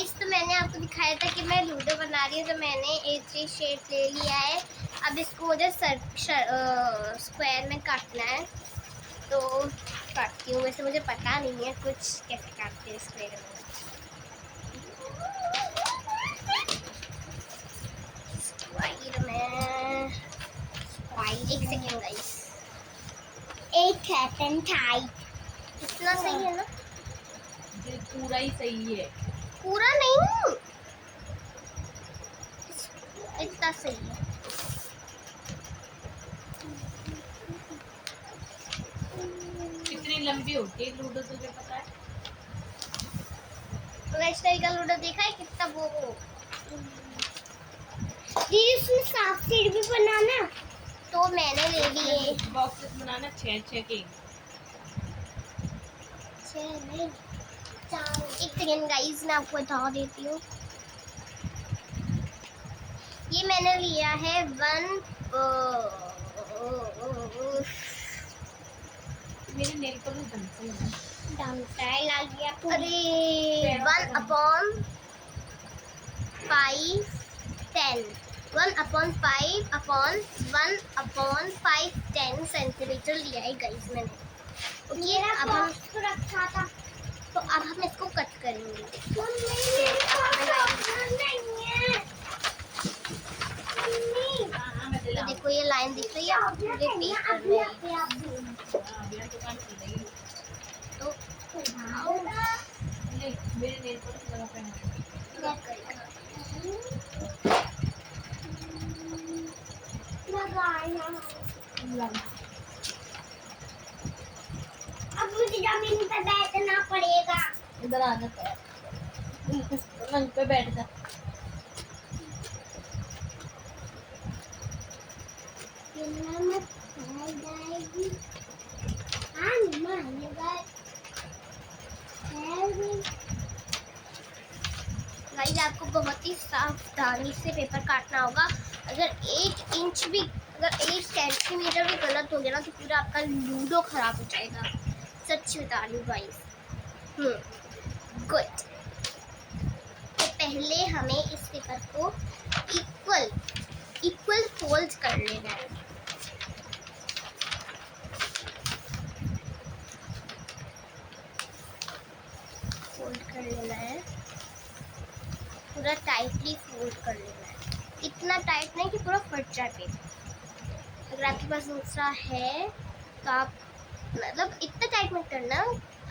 Guys, तो मैंने आपको दिखाया था कि मैं लूडो बना रही हूँ, तो मैंने A3 शेप ले लिया है। अब इसको मुझे स्क्वायर में काटना है, तो काटती हूँ। वैसे मुझे पता नहीं है कुछ कैसे काटते हैं स्क्वायर में। एक सेकेंड गाइस, एक इतना सही है ना? ये पूरा ही सही है। पूरा नहीं, इतना सही है। कितनी लंबी होती है लूडो, तुझे पता है? का लूडो देखा है कितना वो दीदी, उसमें सांप सीढ़ी भी बनाना, तो मैंने ले लिए बॉक्सेस बनाना 6-6 के। 6 नहीं 4। एक सेकेंड गाइस, मैं आपको बता देती हूँ। ये मैंने लिया है 1 मेरे नेल पर भी बनते हैं। आ गया। अरे 1/5 10 1/5 10 सेंटीमीटर लिया है गाइस मैंने। ओके, अब हम इसको रखा था, तो अब हम इसको कट करेंगे। तो देखो ये लाइन दिख रही है, पूरे पेपर में। तो मेरे नेल पर लगा पहना। अब मुझे जमीन पे बैठना पड़ेगा। इधर आना पे बैठ जा। गाइस, आपको बहुत ही सावधानी से पेपर काटना होगा। अगर 1 इंच भी, अगर 1 सेंटीमीटर भी गलत हो गया ना, तो पूरा आपका लूडो खराब हो जाएगा। सच बता रही हूँ गाइस। गुड। तो पहले हमें इस पेपर को इक्वल फोल्ड कर लेना है। फोल्ड कर लेना है, पूरा टाइटली फोल्ड कर लेना है। इतना टाइट नहीं कि पूरा फट जाए पेपर। अगर आपके पास दूसरा है तो आप मतलब इतना टाइट मत करना,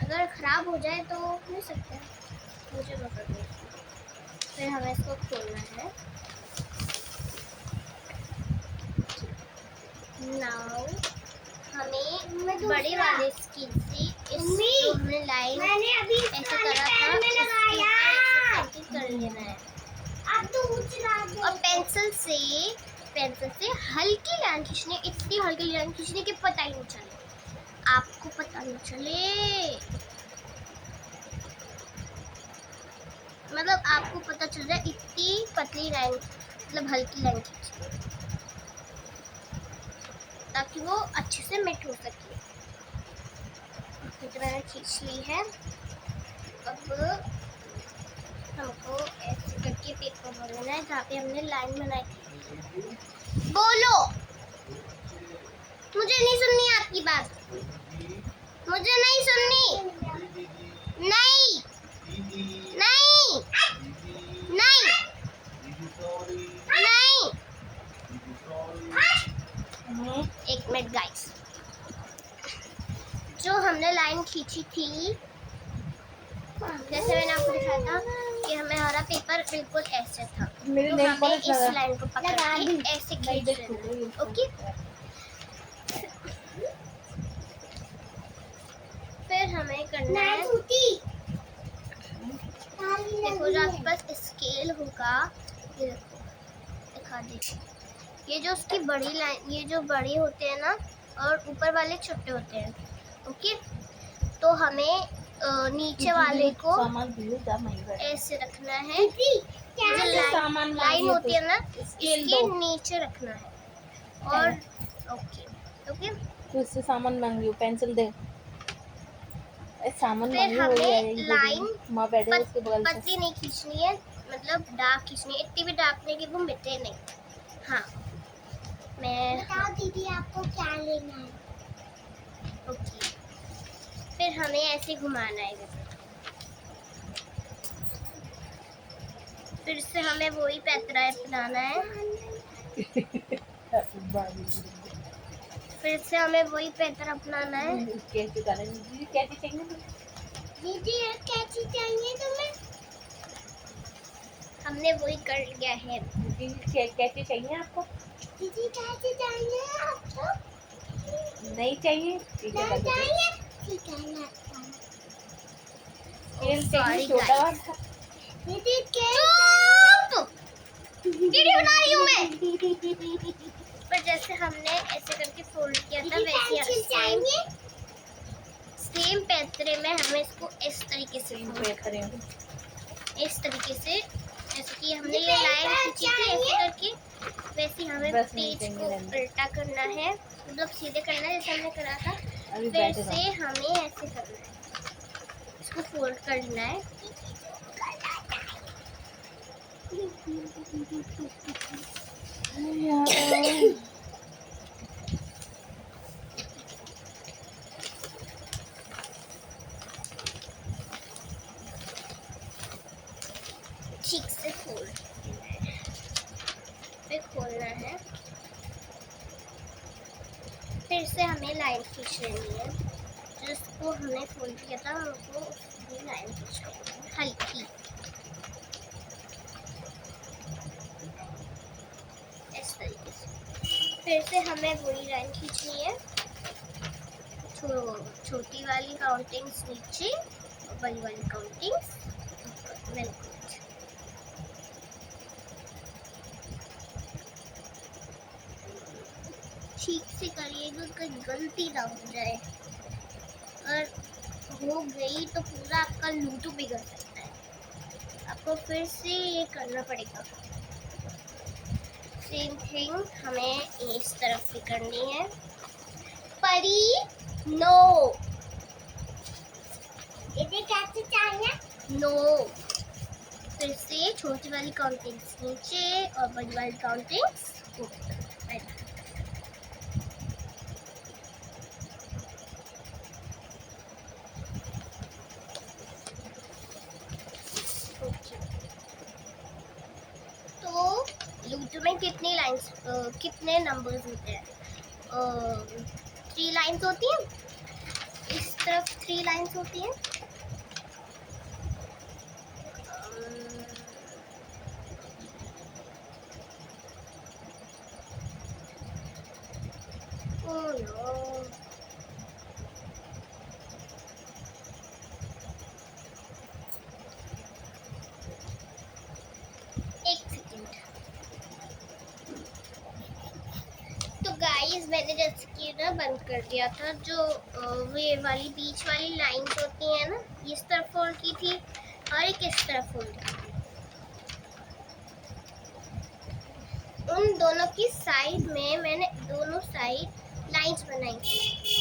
अगर ख़राब हो जाए तो मिल सकता है, मुझे बता दो। फिर हमें इसको खोलना है। नाउ हमें बड़े वाले स्केल से इस जो हमने लाइन ऐसे करा था उसके ऊपर कर लेना है। और पेंसिल से हल्की लाइन खींचनी, इतनी हल्की लाइन खींचनी कि पता ही नहीं चले, आपको पता नहीं चले, मतलब आपको पता चल जाए इतनी पतली लाइन, मतलब हल्की लाइन खींचनी, ताकि वो अच्छे से मिट हो सके। तो मैंने खींच ली है। अब हमको ऐसे करके पेपर बनाना है जहाँ पे हमने लाइन बनाई थी। बोलो, मुझे नहीं सुननी आपकी बात, मुझे नहीं सुननी। नहीं नहीं नहीं नहीं। एक मिनट गाइस, जो हमने लाइन खींची थी, जैसे मैंने आपको दिखाया था कि हमारा पेपर बिल्कुल ऐसे था, तो हमें इस लाइन को पकड़ के ऐसे खींच लेना। ओके, फिर हमें करना है, देखो जो आपके पास स्केल होगा, ये देखो दिखा दीजिए, ये जो उसकी बड़ी लाइन, ये जो बड़े होते हैं ना और ऊपर वाले छोटे होते हैं। ओके, तो हमें नीचे वाले को ऐसे रखना है, जो लाइन होती है ना इसके नीचे रखना है। और ओके ओके, तो इससे सामान मांगियो, पेंसिल दे। सामान फिर हमें लाइन माँ बैठे उसके बगल से। पतली नहीं खींचनी है, मतलब डार्क खींचनी है, इतनी भी डार्क नहीं कि वो मिटे नहीं। हाँ मैं बताओ दीदी आपको क्या लेना है। ओके, फिर हमें ऐसे घुमाना है इधर। फिर से हमें वही पैतरा अपनाना है। फिर से हमें वही पैतरा अपनाना है। कैसे दीदी कैसे चाहिए? दीदी कैसी चाहिए तुम्हें? हमने वही कर लिया है। दीदी कैसे चाहिए आपको? दीदी कैसी चाहिए आपको? नहीं चाहिए? ठीक है नहीं चाहिए? ठीक है ना। स्केल चाहिए Sorry, छोटा guys. वाला। दीदी चुप! वीडियो बना रही हूँ मैं। पर जैसे हमने ऐसे करके फोल्ड किया था वैसे सेम पैतरे में हमें इसको इस तरीके से फोल्ड करेंगे। इस तरीके से जैसे कि हमने ये लाइन खींची थी ऐसे करके, वैसे हमें पेज को उल्टा करना है, मतलब सीधे करना है जैसे हमने करा था। फिर से हमें ऐसे करना है, इसको फोल्ड करना है। ठीक से फोल्ड फिर खोलना है। फिर से हमें लाइन खींच लेनी है, जिसको हमने फोल्ड किया था हमको उसकी लाइन खींच लेनी है हल्की, इस तरीके से। फिर से हमें वही लाइन खींचनी है, छोटी वाली काउंटिंग्स नीचे और बड़ी वाली काउंटिंग्स ऊपर। ठीक से करिएगा, कहीं गलती ना हो जाए, और हो गई तो पूरा आपका लूटू बिगड़ सकता है। आपको फिर से ये करना पड़ेगा। सेम थिंग हमें इस तरफ भी करनी है। परी नो, इसे कैसे चाहिए? नो। फिर से छोटी वाली काउंटिंग्स नीचे और बड़ी वाली काउंटिंग्स ऊपर। तो लूडो में कितनी लाइंस कितने नंबर्स होते हैं? 3 लाइंस होती हैं। इस तरफ 3 लाइंस होती हैं। ओह नो, एक सेकंड। तो गाइस मैंने जैसे कि ना बंद कर दिया था, जो ये वाली बीच वाली लाइंस होती हैं ना, इस तरफ फोल्ड की थी और एक इस तरफ फोल्ड की थी। उन दोनों की साइड में मैंने दोनों साइड लाइंस बनाई थी।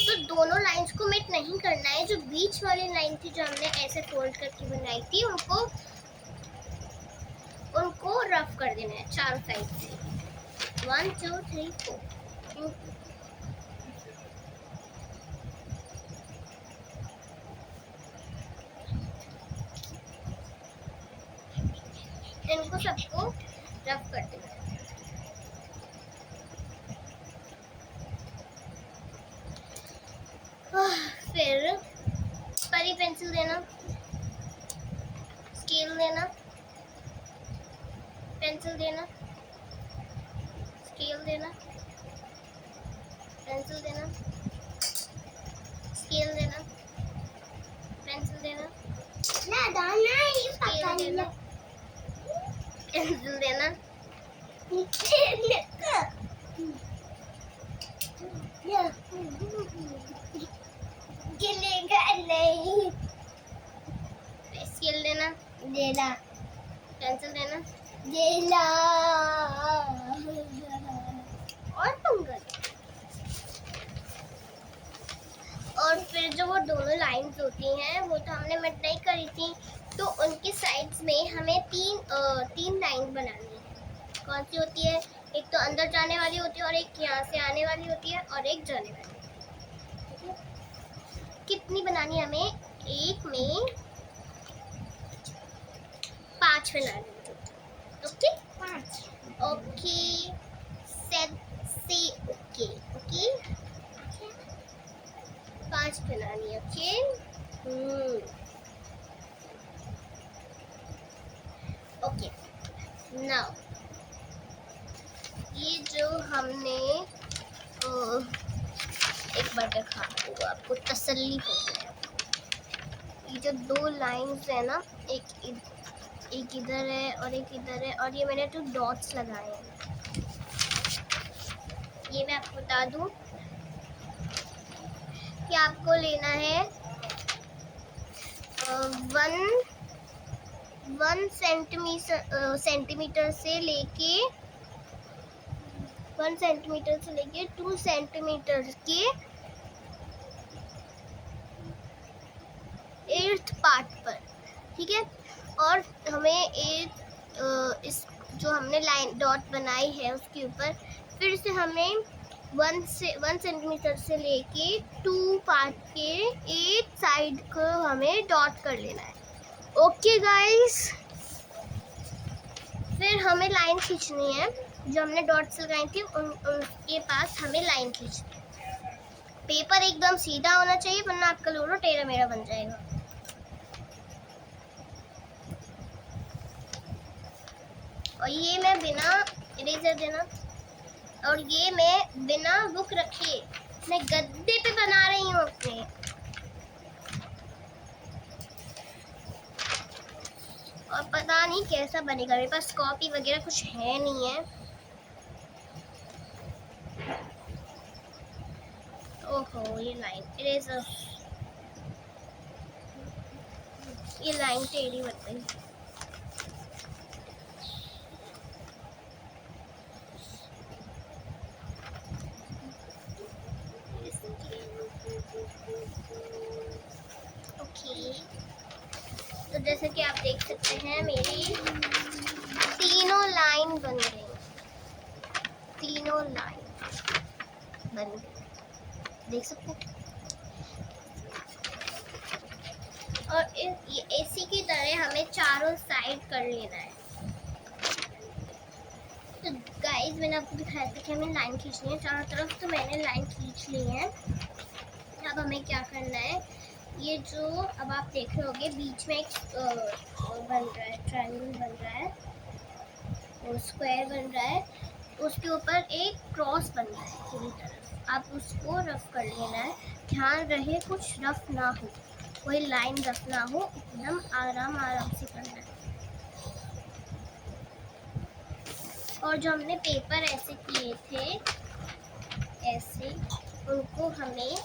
तो दोनों लाइंस को मिट नहीं करना है, जो बीच वाली लाइन थी जो हमने ऐसे फोल्ड करके बनाई थी उनको रफ कर देना है चारों साइड से। 1 2 3 4। इनको सबको रफ कर देना है। फिर परी पेंसिल देना, स्केल देना, पेंसिल देना, स्केल देना, पेंसिल देना, स्केल देना, पेंसिल देना, स्केल देना, पेंसिल देना, गिलेगा नहीं। स्केल देना, पेंसिल देना, और तुम कर। और फिर जो वो दोनों लाइंस होती हैं वो तो हमने मट नहीं करी थी, तो उनके साइड्स में हमें तीन लाइन बनानी है। कौन सी होती है? एक तो अंदर जाने वाली होती है और एक यहाँ से आने वाली होती है और एक जाने वाली होती है। कितनी बनानी है हमें? एक में 5 बनानी है। ओके 5। ओके सेट सी ओके ओके 5 बनानी है। ओके ओके नाउ ये जो हमने एक बार दिखा दूँ आपको, तसल्ली हो जाए। ये जो 2 लाइंस है ना, एक इधर है और एक इधर है, और ये मैंने 2 डॉट्स लगाए हैं। ये मैं आपको बता दूं कि आपको लेना है 1 सेंटीमीटर से लेके 1 सेंटीमीटर से लेके 2 सेंटीमीटर के 8th पार्ट पर, ठीक है। और हमें एक इस जो हमने लाइन डॉट बनाई है उसके ऊपर फिर से हमें 1 सेंटीमीटर से लेके 2 पार्ट के 8 साइड को हमें डॉट कर लेना है। ओके गाइस, फिर हमें लाइन खींचनी है। जो हमने डॉट्स लगाई थी उनके पास हमें लाइन खींचनी है। पेपर एकदम सीधा होना चाहिए, वरना आपका लोगो टेढ़ा मेढ़ा बन जाएगा। और ये मैं बिना इरेजर देना, और ये मैं बिना बुक रखे मैं गद्दे पे बना रही हूँ अपने। और पता नहीं कैसा बनेगा, मेरे पास कॉपी वगैरह कुछ है नहीं है। ओहो ये लाइन इरेजर, ये लाइन टेढ़ी बन गई। ओके तो जैसे कि आप देख सकते हैं मेरी तीनों लाइन बन गई, तीनों लाइन बन गई, देख सकते हैं। और ये एसी की तरह हमें चारों साइड कर लेना है। तो गाइस मैंने आपको दिखाया था कि हमें लाइन खींचनी है चारों तरफ, तो मैंने लाइन खींच ली है। अब हमें क्या करना है, ये जो अब आप देख रहे होगे बीच में एक बन रहा है, ट्रायंगल बन रहा है और स्क्वायर बन रहा है, उसके ऊपर एक क्रॉस बन रहा है पूरी तरफ। आप उसको रफ कर लेना है, ध्यान रहे कुछ रफ ना हो, कोई लाइन रफ ना हो, एकदम आराम से करना है। और जो हमने पेपर ऐसे किए थे ऐसे, उनको हमें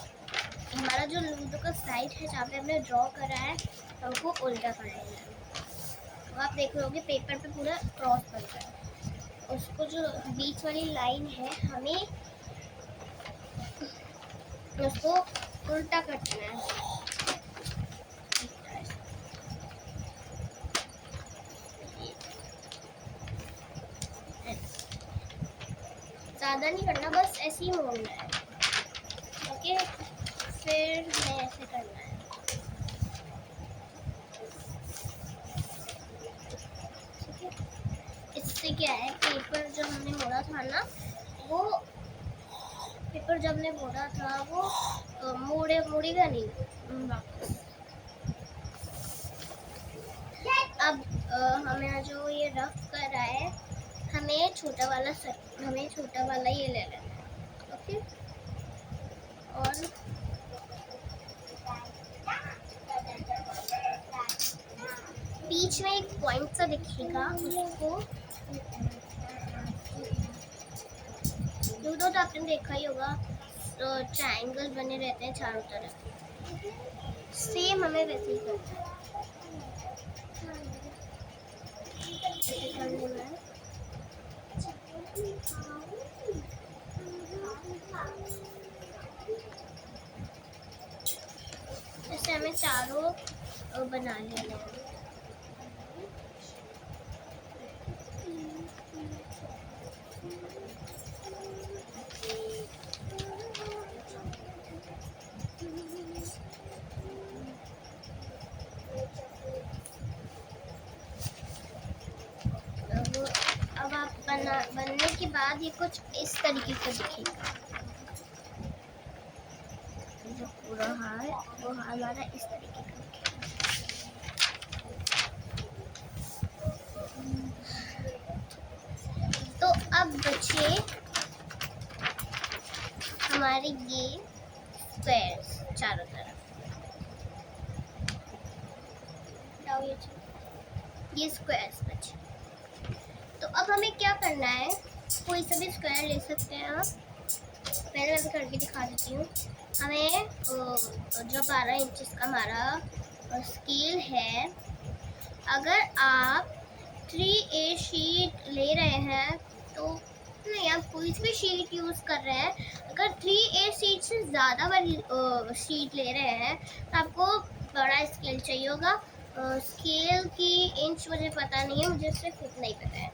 हमारा जो लूडो का साइड है जहाँ पे हमने ड्रॉ करा है हमको उल्टा कर लेना है। तो आप देख रहे होगे पेपर पे पूरा क्रॉस बन रहा है, उसको जो बीच वाली लाइन है हमें उसको उल्टा करना है। ज़्यादा नहीं करना, बस ऐसे ही मोड़ना है। ओके फिर हमें ऐसे करना है। इससे क्या है, पेपर जो हमने मोड़ा था ना, वो पेपर जब हमने मोड़ा था वो मुड़ेगा नहीं वापस। अब हमें जो ये रफ कर रहा है हमें छोटा वाला ये ले लेना है। ओके और बीच में एक पॉइंट सा दिखेगा, उसको तो आपने देखा ही होगा, ट्रायंगल बने रहते हैं चारों तरफ, सेम हमें वैसे ही करना है। चारों बना लेना है। अब आप बनने के बाद ये कुछ इस तरीके से दिखेगा। जो पूरा हार वो हमारा इस तरीके का दिखेगा। तो अब बचे हमारे ये स्क्वायर्स चारों तरफ। ये स्क्वायर्स बचे। तो अब हमें क्या करना है, कोई सा भी स्क्वायर ले सकते हैं आप। पहले मैं करके दिखा देती हूँ। हमें जो 12 इंचेस का हमारा स्केल है, अगर आप 3A शीट ले रहे हैं तो नहीं, आप कोई भी शीट यूज़ कर रहे हैं, अगर 3A शीट से ज़्यादा बड़ी शीट ले रहे हैं तो आपको बड़ा स्केल चाहिए होगा। स्केल की इंच मुझे पता नहीं है, मुझे सिर्फ इतना ही पता है।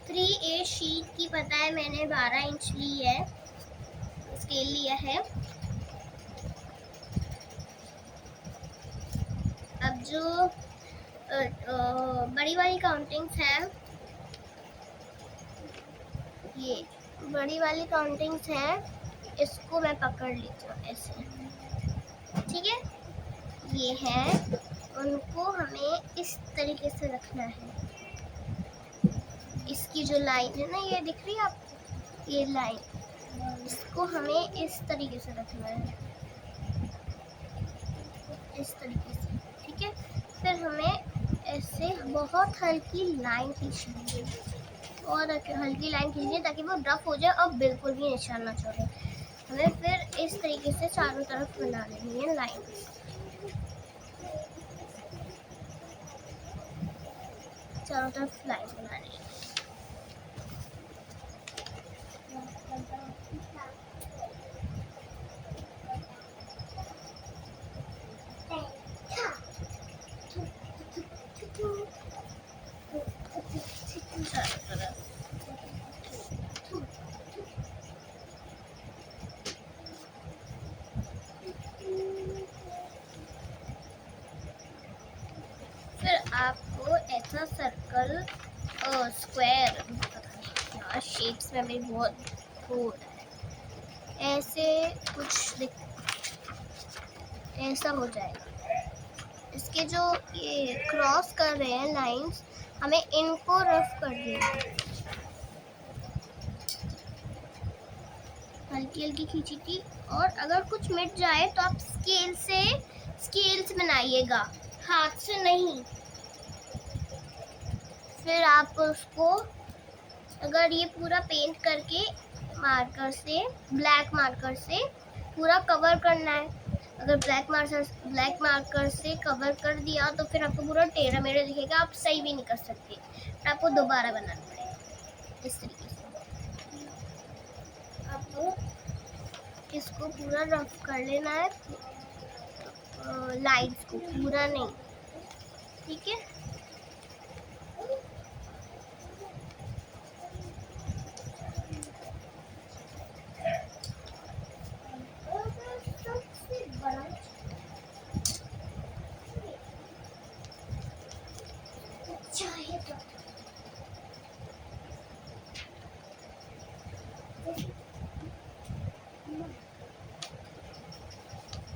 3A शीट की पता है, मैंने 12 इंच ली है, स्केल लिया है। अब जो बड़ी वाली काउंटिंग्स हैं, ये बड़ी वाली काउंटिंग्स हैं, इसको मैं पकड़ लेती हूँ ऐसे, ठीक है। ये है, उनको हमें इस तरीके से रखना है। इसकी जो लाइन है ना, ये दिख रही है आपको, ये लाइन, इसको हमें इस तरीके से रखना है, इस तरीके से, ठीक है। फिर हमें ऐसे बहुत हल्की लाइन खींचनी है, और हल्की लाइन खींचनी है ताकि वो रफ हो जाए और बिल्कुल भी निशान ना छोड़े। हमें फिर इस तरीके से चारों तरफ बना लेनी है लाइन, चारों तरफ लाइन बनानी है। फिर आपको ऐसा सर्कल स्क्वायर, यार शेप्स में भी बहुत फूड है, ऐसे कुछ ऐसा हो जाएगा। इसके जो ये क्रॉस कर रहे हैं लाइंस, हमें इनको रफ कर देना है। हल्की हल्की खींची थी, और अगर कुछ मिट जाए तो आप स्केल से बनाइएगा, हाथ से नहीं। फिर आप उसको, अगर ये पूरा पेंट करके मार्कर से, ब्लैक मार्कर से पूरा कवर करना है, अगर ब्लैक मार्कर से कवर कर दिया तो फिर आपको पूरा टेढ़ा मेढ़ा दिखेगा, आप सही भी नहीं कर सकते, फिर आपको दोबारा बनाना पड़ेगा इस तरीके से। आपको इसको पूरा रफ कर लेना है, लाइन्स को पूरा नहीं, ठीक है।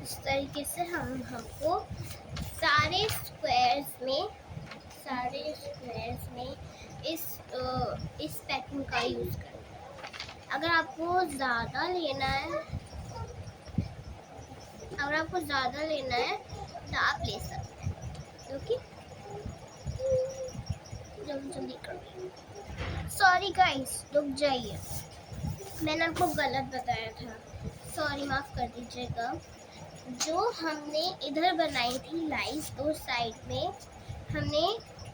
इस तरीके से हमको सारे स्क्वायर्स में इस पैटर्न का यूज़ करना है। अगर आपको ज़्यादा लेना है तो आप ले सकते हैं, ओके। जल्दी करो, सॉरी गाइस, रुक जाइए, मैंने आपको गलत बताया था, सॉरी, माफ़ कर दीजिएगा। जो हमने इधर बनाई थी लाइन्स दो साइड में, हमने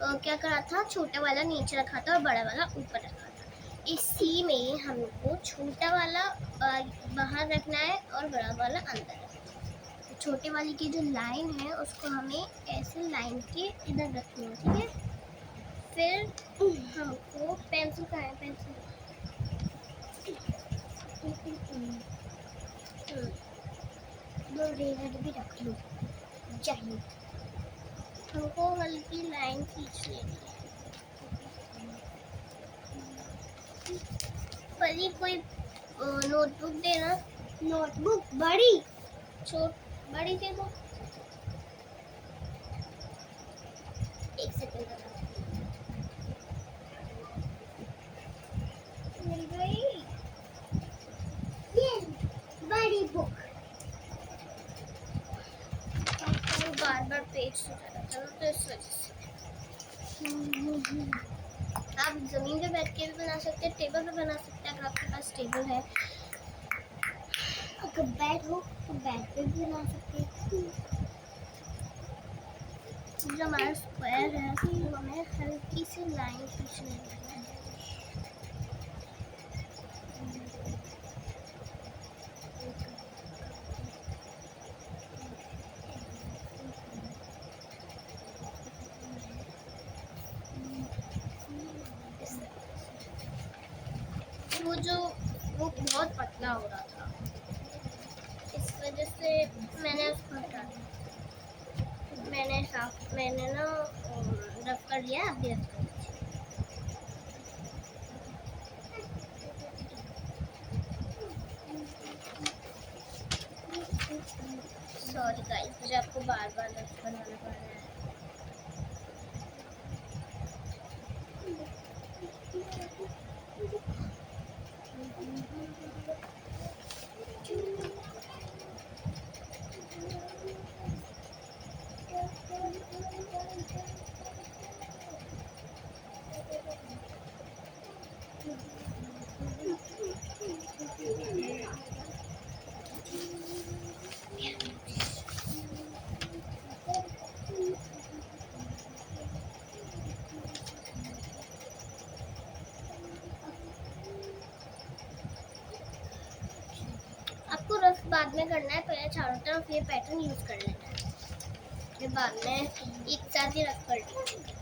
क्या करा था, छोटा वाला नीचे रखा था और बड़ा वाला ऊपर रखा था। इसी में हमको छोटा वाला बाहर रखना है और बड़ा वाला अंदर रखना है। छोटे वाली की जो लाइन है उसको हमें ऐसे लाइन के इधर रखनी है, ठीक है। फिर हमको पेंसिल कहाँ है, पेंसिल दो रेड भी रख लो चाहिए। हमको हल्की लाइन खींच लेनी है। परी कोई नोटबुक देना। नोटबुक बड़ी छोट बड़ी दे दो। एक सेकंड मिल गई ये बड़ी बुक। बार बार पेज हो जा रहा था ना, तो इस वजह से। आप जमीन पे बैठ के भी बना सकते हैं, टेबल पे बना सकते हैं अगर आपके पास टेबल है। अगर बेड हो तो बेड पे भी बना सकते हैं। जो हमारा स्क्वायर है तो हमें हल्की सी लाइन खींचनी है। वो बहुत पतला हो रहा था, इस वजह से मैंने उसको हटा दिया। मैंने ना रफ कर लिया, आप भी रफ कर लीजिए। सॉरी गाइस, मुझे आपको बार बार रफ करवाना पड़ रहा है। आपको रफ बाद में करना है, पहले चारों तरफ ये पैटर्न यूज कर लेना है, फिर बाद में एक साथ ही रफ कर लीजिए।